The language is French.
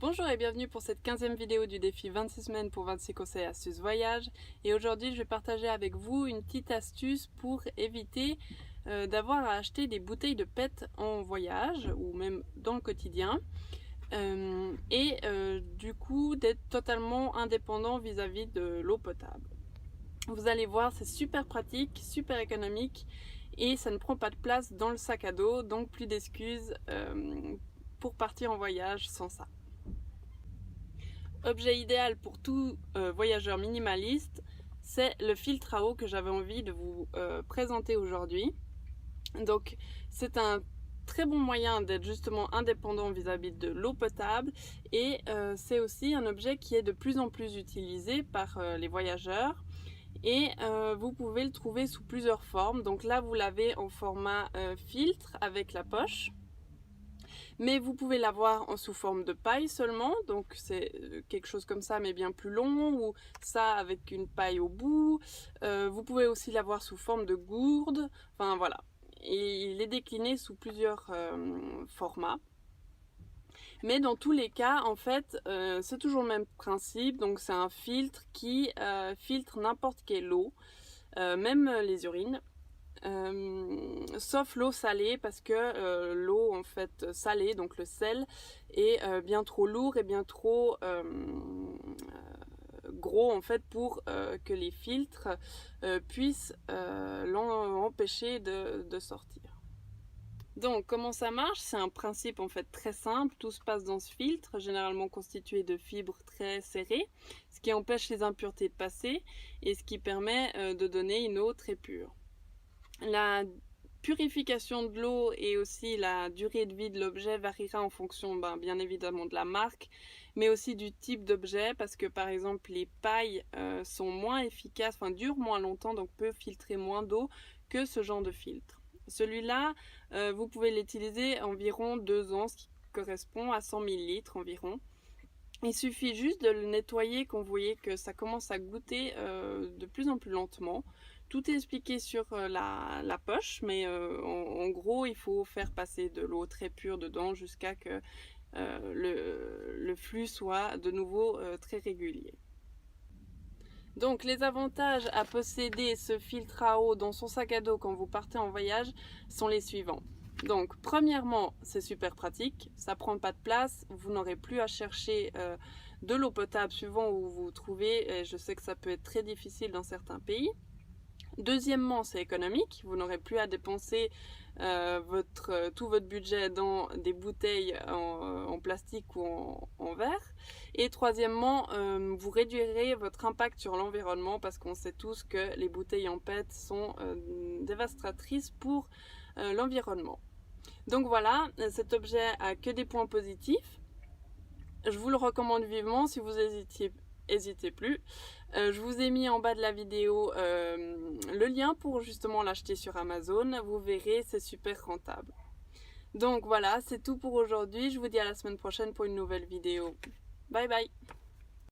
Bonjour et bienvenue pour cette 15e vidéo du défi 26 semaines pour 26 conseils et astuces voyage. Et aujourd'hui je vais partager avec vous une petite astuce pour éviter d'avoir à acheter des bouteilles de PET en voyage ou même dans le quotidien. Du coup d'être totalement indépendant vis-à-vis de l'eau potable. Vous allez voir, c'est super pratique, super économique et ça ne prend pas de place dans le sac à dos, donc plus d'excuses pour partir en voyage sans ça. Objet idéal pour tout voyageur minimaliste, c'est le filtre à eau que j'avais envie de vous présenter aujourd'hui. Donc c'est un très bon moyen d'être justement indépendant vis-à-vis de l'eau potable et c'est aussi un objet qui est de plus en plus utilisé par les voyageurs. Et vous pouvez le trouver sous plusieurs formes. Donc là vous l'avez en format filtre avec la poche. Mais vous pouvez l'avoir sous forme de paille seulement, donc c'est quelque chose comme ça mais bien plus long, ou ça avec une paille au bout. Vous pouvez aussi l'avoir sous forme de gourde, enfin voilà. Et il est décliné sous plusieurs formats. Mais dans tous les cas, en fait, c'est toujours le même principe, donc c'est un filtre qui filtre n'importe quelle eau, même les urines. Sauf l'eau salée parce que l'eau en fait salée, donc le sel, est bien trop lourd et bien trop gros en fait pour que les filtres puissent l'empêcher de sortir. Donc comment ça marche? C'est un principe en fait très simple, tout se passe dans ce filtre, généralement constitué de fibres très serrées, ce qui empêche les impuretés de passer et ce qui permet de donner une eau très pure. La purification de l'eau et aussi la durée de vie de l'objet variera en fonction bien évidemment de la marque, mais aussi du type d'objet, parce que par exemple les pailles sont moins efficaces, enfin durent moins longtemps, donc peuvent filtrer moins d'eau que ce genre de filtre. Celui-là, vous pouvez l'utiliser environ 2 ans, ce qui correspond à 100 ml environ. Il suffit juste de le nettoyer quand vous voyez que ça commence à goûter de plus en plus lentement. Tout est expliqué sur la poche, mais en gros, il faut faire passer de l'eau très pure dedans jusqu'à que le flux soit de nouveau très régulier. Donc les avantages à posséder ce filtre à eau dans son sac à dos quand vous partez en voyage sont les suivants. Donc premièrement, c'est super pratique, ça prend pas de place, vous n'aurez plus à chercher de l'eau potable suivant où vous vous trouvez, et je sais que ça peut être très difficile dans certains pays. Deuxièmement, c'est économique, vous n'aurez plus à dépenser tout votre budget dans des bouteilles en plastique ou en verre. Et troisièmement, vous réduirez votre impact sur l'environnement parce qu'on sait tous que les bouteilles en PET sont dévastatrices pour l'environnement. Donc voilà, cet objet a que des points positifs. Je vous le recommande vivement si vous n'hésitez plus. Je vous ai mis en bas de la vidéo le lien pour justement l'acheter sur Amazon. Vous verrez, c'est super rentable. Donc voilà, c'est tout pour aujourd'hui. Je vous dis à la semaine prochaine pour une nouvelle vidéo. Bye bye!